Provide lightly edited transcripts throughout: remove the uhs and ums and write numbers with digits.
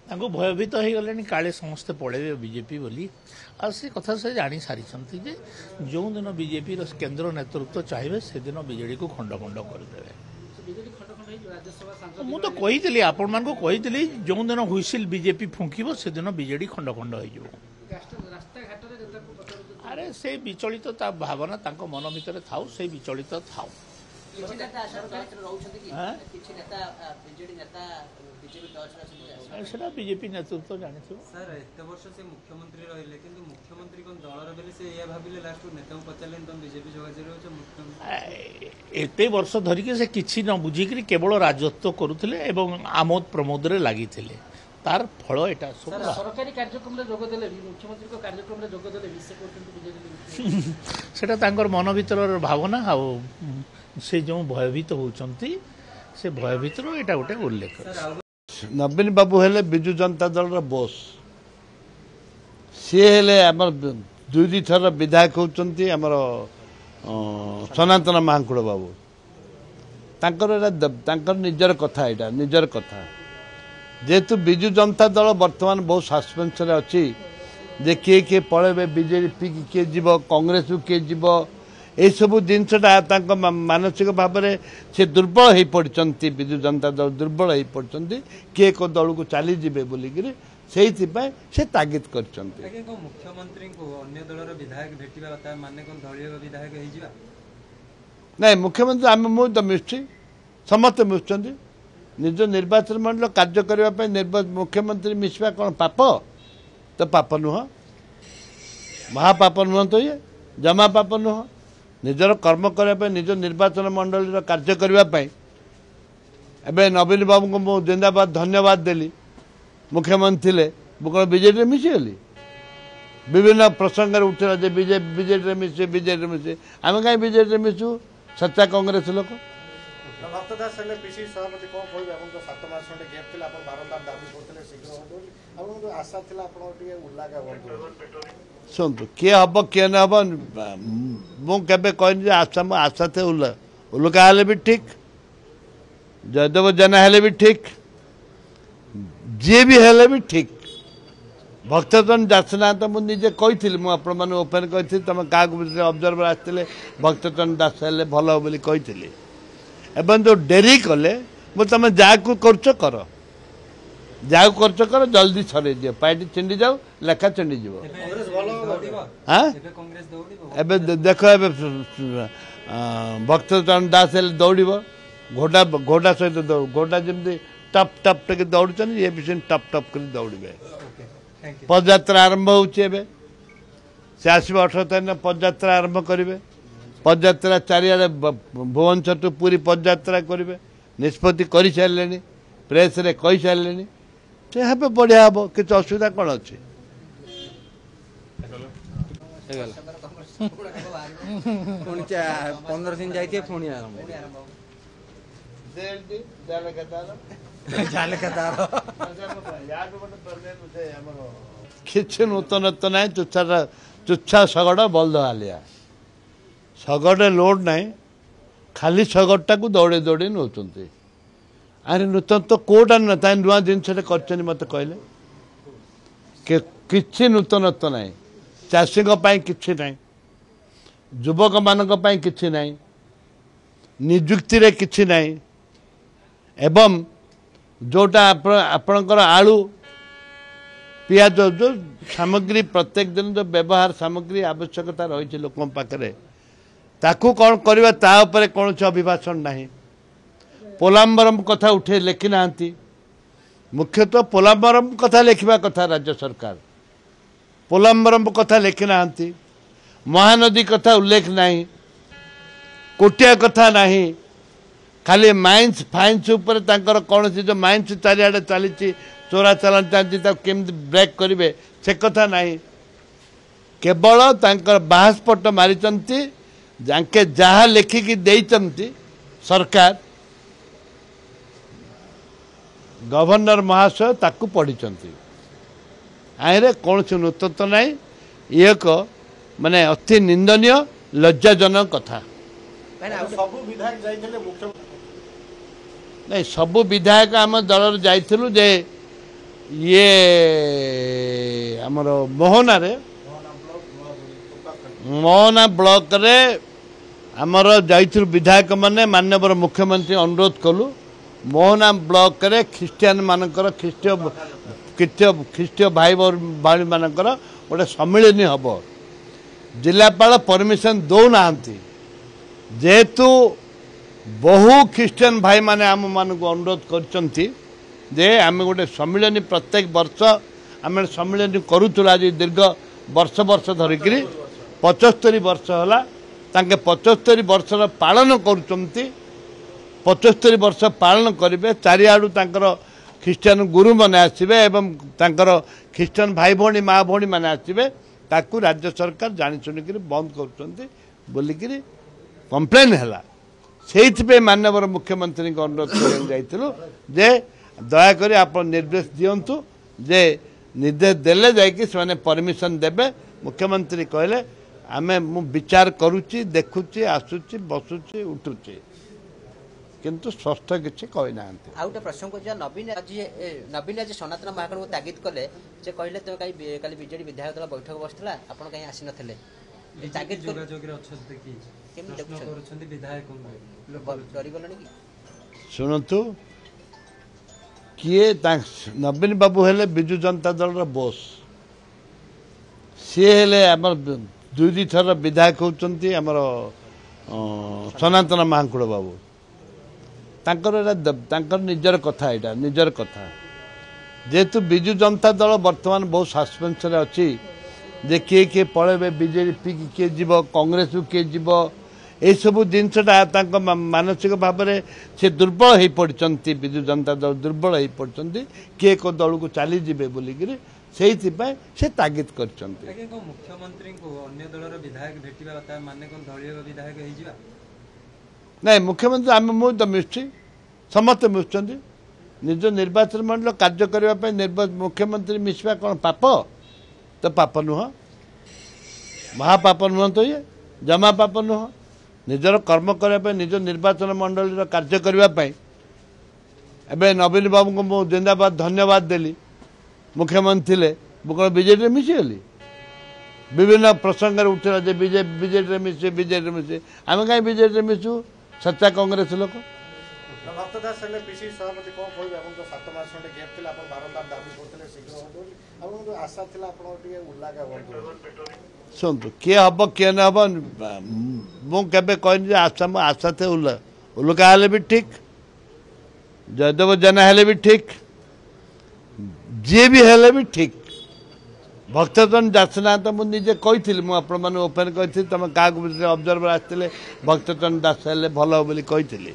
ତାଙ୍କୁ ଭୟଭୀତ ହେଇଗଲେଣି କାଳେ ସମସ୍ତେ ପଳେଇବେ ବିଜେପି ବୋଲି। ଆଉ ସେ କଥା ସେ ଜାଣି ସାରିଛନ୍ତି ଯେ ଯେଉଁଦିନ ବିଜେପିର କେନ୍ଦ୍ର ନେତୃତ୍ୱ ଚାହିଁବେ ସେଦିନ ବିଜେଡିକୁ ଖଣ୍ଡ ଖଣ୍ଡ କରିଦେବେ। ମୁଁ ତ କହିଥିଲି ଆପଣମାନଙ୍କୁ କହିଥିଲି ଯେଉଁଦିନ ହୁଇସିଲ୍ ବିଜେପି ଫୁଙ୍କିବ ସେଦିନ ବିଜେଡି ଖଣ୍ଡ ଖଣ୍ଡ ହେଇଯିବ। ଆରେ ସେ ବିଚଳିତ ତା ଭାବନା ତାଙ୍କ ମନ ଭିତରେ ଥାଉ, ସେ ବିଚଳିତ ଥାଉ। সেটা বিজেপি নেতৃত্ব জানিଥିବ। স্যার এতে বর্ষ সে মুখ্যমন্ত্রী রহিলে কিন্তু মুখ্যমন্ত্রী কোন দলর বেলে সে ইয়া ভাবিলে লাস্ট নেতাଙ୍କୁ পচারলেন তম বিজেপি যোগাযোগ হচ্ছে মুখ্যমন্ত্রী এতে বর্ষ ধরিকি সে কিছু ন বুঝিকি কেবল রাজত্ব করুଥିଲେ এবং আমোদ প্রমোদরে লাগিଥିଲେ। তার ফল এটা সরকারি কার্যক্রমে যোগ দেলে মুখ্যমন্ত্রী কার্যক্রমে যোগ দেলে সে করছেন বিজেপি সেটা তাঙ্কর মন ভিতরর ভাবনা ଆଉ ସେ ଯେଉଁ ଭୟଭୀତ ହେଉଛନ୍ତି ସେ ଭୟଭୀତର ଏଇଟା ଗୋଟେ ଉଲ୍ଲେଖ। ନବୀନ ବାବୁ ହେଲେ ବିଜୁ ଜନତା ଦଳର ବୋସ୍, ସିଏ ହେଲେ ଆମର ଦୁଇ ଥର ବିଧାୟକ ହେଉଛନ୍ତି ଆମର ସନାତନ ମହାକୁଡ଼ ବାବୁ। ତାଙ୍କର ଏଇଟା ତାଙ୍କର ନିଜର କଥା, ଏଇଟା ନିଜର କଥା। ଯେହେତୁ ବିଜୁ ଜନତା ଦଳ ବର୍ତ୍ତମାନ ବହୁତ ସସ୍ପେନ୍ସରେ ଅଛି ଯେ କିଏ କିଏ ପଳେଇବେ, ବିଜେପି କିଏ ଯିବ, କଂଗ୍ରେସକୁ କିଏ ଯିବ, ଏସବୁ ଜିନିଷଟା ତାଙ୍କ ମାନସିକ ଭାବରେ ସେ ଦୁର୍ବଳ ହୋଇପଡ଼ିଛନ୍ତି। ବିଜୁ ଜନତା ଦଳ ଦୁର୍ବଳ ହୋଇପଡ଼ିଛନ୍ତି, କିଏ କେଉଁ ଦଳକୁ ଚାଲିଯିବେ ବୋଲିକିରି, ସେଇଥିପାଇଁ ସେ ତାଗିଦ କରିଛନ୍ତି। ମୁଖ୍ୟମନ୍ତ୍ରୀଙ୍କୁ ଅନ୍ୟ ଦଳର ବିଧାୟକ ଭେଟିବା କଥା ମାନେ କ'ଣ ଦଳୀୟ ବିଧାୟକ ହେଇଯିବା? ନାଇଁ, ମୁଖ୍ୟମନ୍ତ୍ରୀ ମୁଁ ତ ମିଶୁଛି, ସମସ୍ତେ ମିଶୁଛନ୍ତି। ନିଜ ନିର୍ବାଚନ ମଣ୍ଡଳ କାର୍ଯ୍ୟ କରିବା ପାଇଁ ମୁଖ୍ୟମନ୍ତ୍ରୀ ମିଶିବା କ'ଣ ପାପ? ତ ପାପ ନୁହଁ, ମହାପାପ ନୁହଁ ତ ଇଏ, ଜମା ପାପ ନୁହଁ। ନିଜର କର୍ମ କରିବା ପାଇଁ, ନିଜ ନିର୍ବାଚନ ମଣ୍ଡଳୀର କାର୍ଯ୍ୟ କରିବା ପାଇଁ ଏବେ ନବୀନ ବାବୁଙ୍କୁ ମୁଁ ଜିନ୍ଦାବାଦ ଧନ୍ୟବାଦ ଦେଲି। ମୁଖ୍ୟମନ୍ତ୍ରୀ ଥିଲେ, ମୁଁ କ'ଣ ବିଜେଡ଼ିରେ ମିଶିଗଲି? ବିଭିନ୍ନ ପ୍ରସଙ୍ଗରେ ଉଠିଲା ଯେ ବିଜେଡ଼ିରେ ମିଶେ। ଆମେ କାହିଁ ବିଜେଡ଼ିରେ ମିଶୁ? ସଚ୍ଚା କଂଗ୍ରେସ ଲୋକ। ଭକ୍ତ ଦାସ ହେଲେ ପିସିସି ସଭାପତି, କ'ଣ କହିବେ? ଆପଣ ତ 7 ମାସ ଖଣ୍ଡେ ଗ୍ୟାପ୍ ଥିଲା, ଆପଣ ବାରମ୍ବାର ଦାବି କରୁଥିଲେ ଶୀଘ୍ର ହେବ ବୋଲି, ଆପଣଙ୍କୁ ଆଶା ଥିଲା ଆପଣ ଟିକେ ଉଲ୍ଲାଘା ହୁଅନ୍ତୁ। ଶୁଣନ୍ତୁ, କିଏ ହେବ କିଏ ନ ହେବ ମୁଁ କେବେ କହିନି ଯେ ଆଶା थे ଉଲ୍କା ହେଲେ ବି ଠିକ୍, ଜୟଦେବ ଜେନା ହେଲେ ବି ଠିକ୍, ଯିଏ ବି ହେଲେ ବି ଠିକ୍। ଭକ୍ତଚରଣ ଦାସ ନାଁ ତ ମୁଁ ନିଜେ କହିଥିଲି, ମୁଁ ଆପଣମାନେ ଓପେନ୍ କହିଥିଲି, ତୁମେ କାହାକୁ ଅବଜର୍ଭର ଆସିଥିଲେ ଭକ୍ତଚରଣ ଦାସ ହେଲେ ଭଲ ହେବ ବୋଲି କହିଥିଲି। ଏବଂ ଯେଉଁ ଡେରି କଲେ, ମୁଁ ତୁମେ ଯାହାକୁ କରୁଛ କର, ଯାହାକୁ କରୁଛ କର, ଜଲ୍ଦି ସରେଇଦିଅ, ପାଇଟି ଛିଣ୍ଡି ଯାଉ, ଲେଖା ଛିଣ୍ଡିଯିବ। ଏବେ ଦେଖ, ଏବେ ଭକ୍ତଚରଣ ଦାସ ହେଲେ ଦୌଡ଼ିବ, ଘୋଡ଼ା ସହିତ ଘୋଡ଼ା ଯେମିତି ଟପ୍ ଟପ୍ ଟିକେ ଦୌଡ଼ୁଛନ୍ତି, ଇଏ ବି ସେମିତି ଟପ୍ ଟପ୍ କରି ଦୌଡ଼ିବେ। ପଦଯାତ୍ରା ଆରମ୍ଭ ହେଉଛି ଏବେ, ସେ ଆସିବେ 18 ତାରିଖ ପଦଯାତ୍ରା ଆରମ୍ଭ କରିବେ। ପଦଯାତ୍ରା ଚାରିଆଡ଼େ ଭୁବନେଶ୍ୱର ଟୁ ପୁରୀ ପଦଯାତ୍ରା କରିବେ, ନିଷ୍ପତ୍ତି କରିସାରିଲେଣି, ପ୍ରେସ୍ରେ କହିସାରିଲେଣି। ସେ ହେବେ, ବଢ଼ିଆ ହେବ, କିଛି ଅସୁବିଧା କ'ଣ ଅଛି? ପୁଣି 15 ଦିନ ଯାଇଥିବେ, ପୁଣି ଆରମ୍ଭ। କିଛି ନୂତନତ୍ୱ ନାହିଁ, ଚୁଚ୍ଛା ଶଗଡ଼ ବଳଦ ହାଲିଆ। ଶଗଡ଼ରେ ଲୋଡ୍ ନାହିଁ, ଖାଲି ଶଗଡ଼ଟାକୁ ଦୌଡ଼ି ଦୌଡ଼ି ନେଉଛନ୍ତି। ଆରେ ନୂତନତ୍ୱ କେଉଁଟା ନୁହେଁ, ତା ନୂଆ ଜିନିଷଟେ କରିଛନ୍ତି ମୋତେ କହିଲେ? କିଛି ନୂତନତ୍ୱ ନାହିଁ, ଚାଷୀଙ୍କ ପାଇଁ କିଛି ନାହିଁ, ଯୁବକମାନଙ୍କ ପାଇଁ କିଛି ନାହିଁ, ନିଯୁକ୍ତିରେ କିଛି ନାହିଁ। ଏବଂ ଯେଉଁଟା ଆପଣଙ୍କର ଆଳୁ, ପିଆଜ, ଯେଉଁ ସାମଗ୍ରୀ ପ୍ରତ୍ୟେକ ଦିନ ଯେଉଁ ବ୍ୟବହାର ସାମଗ୍ରୀ ଆବଶ୍ୟକତା ରହିଛି ଲୋକଙ୍କ ପାଖରେ, ତାକୁ କ'ଣ କରିବା ତା ଉପରେ କୌଣସି ଅଭିଭାଷଣ ନାହିଁ। ପୋଲାମ୍ବରମ୍ କଥା ଉଠେଇ ଲେଖି ନାହାନ୍ତି। ମୁଖ୍ୟତଃ ପୋଲାମ୍ବରମ୍ କଥା ଲେଖିବା କଥା ରାଜ୍ୟ ସରକାର, ପୋଲାମ୍ବରମ୍ କଥା ଲେଖି ନାହାନ୍ତି। ମହାନଦୀ କଥା ଉଲ୍ଲେଖ ନାହିଁ, କୋଟିଆ କଥା ନାହିଁ, ଖାଲି ମାଇନ୍ସ ଫାଇନ୍ସ ଉପରେ ତାଙ୍କର କୌଣସି ଯେଉଁ ମାଇନ୍ସ ଚାରିଆଡ଼େ ଚାଲିଛି, ଚୋରା ଚାଲାଣ ଚାଲିଛି, ତାକୁ କେମିତି ବ୍ରେକ୍ କରିବେ ସେ କଥା ନାହିଁ। କେବଳ ତାଙ୍କର ବାହାସ୍ପଟ ମାରିଛନ୍ତି, ଯାଙ୍କେ ଯାହା ଲେଖିକି ଦେଇଛନ୍ତି ସରକାର, ଗଭର୍ଣ୍ଣର ମହାଶୟ ତାକୁ ପଢ଼ିଛନ୍ତି। ଆଇରେ କୌଣସି ନୂତନତ୍ୱ ନାହିଁ। ଇଏ ଏକ ମାନେ ଅତି ନିନ୍ଦନୀୟ, ଲଜ୍ଜାଜନକ କଥା। ସବୁ ବିଧାୟକ ଯାଇଥିଲେ ମୁଖ୍ୟମନ୍ତ୍ରୀ? ନାଇଁ, ସବୁ ବିଧାୟକ ଆମ ଦଳରୁ ଯାଇଥିଲୁ ଯେ ये आमर मोहना ब्लॉक रे आमर जाइथिलु विधायक माने माननीय मुख्यमंत्री अनुरोध कलु मोहना ब्लॉक रे ख्रिस्टियन मानकर ख्रिस्टीय भाई भाई मानकर गोटे सम्मिलनी हम जिलापाल परमिशन दौना जेहेतु बहु ख्रिस्टियन भाई माने आम मान अनुरोध करछंती जे आम गोटे सम्मिलनी प्रत्येक वर्ष आम सम्मिलनी करूला आज दीर्घ वर्ष वर्ष धरिक 75 वर्ष है 75 वर्ष पालन करुँच 75 वर्ष पालन करेंगे चारिआडू ख्रिस्टियन गुरु मैंने आसवे एवं ख्रिस्टियन भाई भौणी माँ भौणी मैंने आसवे ताकू राज्य सरकार जानी शुणिक बंद कर कम्प्लेन है से माननीय मुख्यमंत्री को अनुरोध कर दयाकोरी आप निर्देश दिंतु जे निर्देश देले जाकि से परमिशन देवे मुख्यमंत्री कहले आमे मु विचार करुच्ची देखुची आसुची बसुची उठुची किंतु स्वस्थ किसी कही ना आ गोटे प्रश्न को नवीन आज सनातन महाकाल को तागिद कले जे कहले तो काली बीजेडी विधायक दल बैठक बसला आपण कहीं आसी नथिले तागिद जोगाजोग रे अछत कि केम देखुछन विधायक डरी गलनी कि सुनतु किए नवीन बाबू हेले बिजु जनता दल रो बोस सी हेले हमर दुई थर विधायक होचंती हमर सनातन महाकुड़ बाबू तांकर निजर कथा एटा निजर कथा जेहेतु बिजु जनता दल वर्तमान बहुत सस्पेंस रे अच्छी जे किए पड़े बीजेपी किए जीव कांग्रेस को किए जीव यह सब जिनसा मानसिक भाव में से दुर्बल हो पड़ती बिजु जनता दल दुर्बल हो पड़ती किए को दल को चलीजे बोलिक से तागिद कर मुख्यमंत्री को अन्य दलर विधायक भेटा माने दलीय विधायक हो नहीं मुख्यमंत्री आम मुझे तो मिशुची समस्त मिशुंट निज निर्वाचन मंडल कार्य करने मुख्यमंत्री मिसवा कौन पाप तो पाप नुह महापाप नुह तो ये जमा पाप नुह निजर कर्म करने निज निर्वाचन मंडल कार्य करने एवं नवीन बाबू को मुझे जिंदाबाद धन्यवाद देली मुख्यमंत्री थे मुझे बीजेडी मिशीगली विभिन्न प्रसंग उठला बीजेडी मिसे आम कहीं बीजेडी मिशु सच्चा कांग्रेस लोक भक्त दास हेले पिसी सभापति कौन कहबे अपन तो 7 मास खंडे गैप थिला अपन बारंबार दाबी करथिले शीघ्र होबो अपन तो आशा थिला अपन टिके उल्लागा बंद सुनतु किए हम किए न हम मुझे कहनी जे आशा थे उल्का हेले भी ठीक जयदेव जेना हेले भी ठीक जी भी हेले भी ठीक भक्तचरण दास तो मुझे कही मुझे ओपन कही तुम क्या ऑब्जर्वर आसते भक्तचरण दास हेले भल बोली कही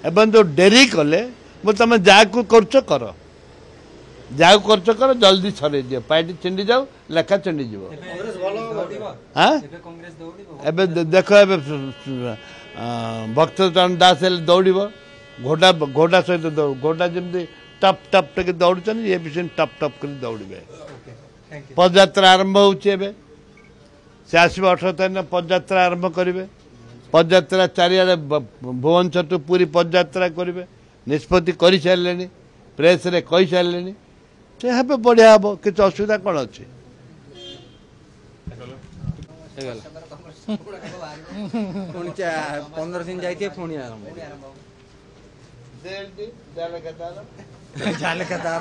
एवं जो डेरी कले तुम जहाँ कर जल्दी सर पार्टी छिंडी जाऊ लेखा छिंडी हाँ देख भक्तचरण दास हेले दौड़ घोड़ा सहित घोड़ा जमी टप टप टे दौड़न ये भी टप टप कर दौड़े पदयात्रा आरंभ होचे से आसवे 18 तारीख पदयात्रा आरंभ करेंगे पदयात्रा चारिआडे भुवनेश्वर टू पूरी पदयात्रा करेंगे निष्पत्ति कर सारे प्रेस रे कही सारे से हे बढ़िया हम किसी असुविधा कौन अच्छी पुणी 15 दिन जाइए पुणी आरंभ जाले कतार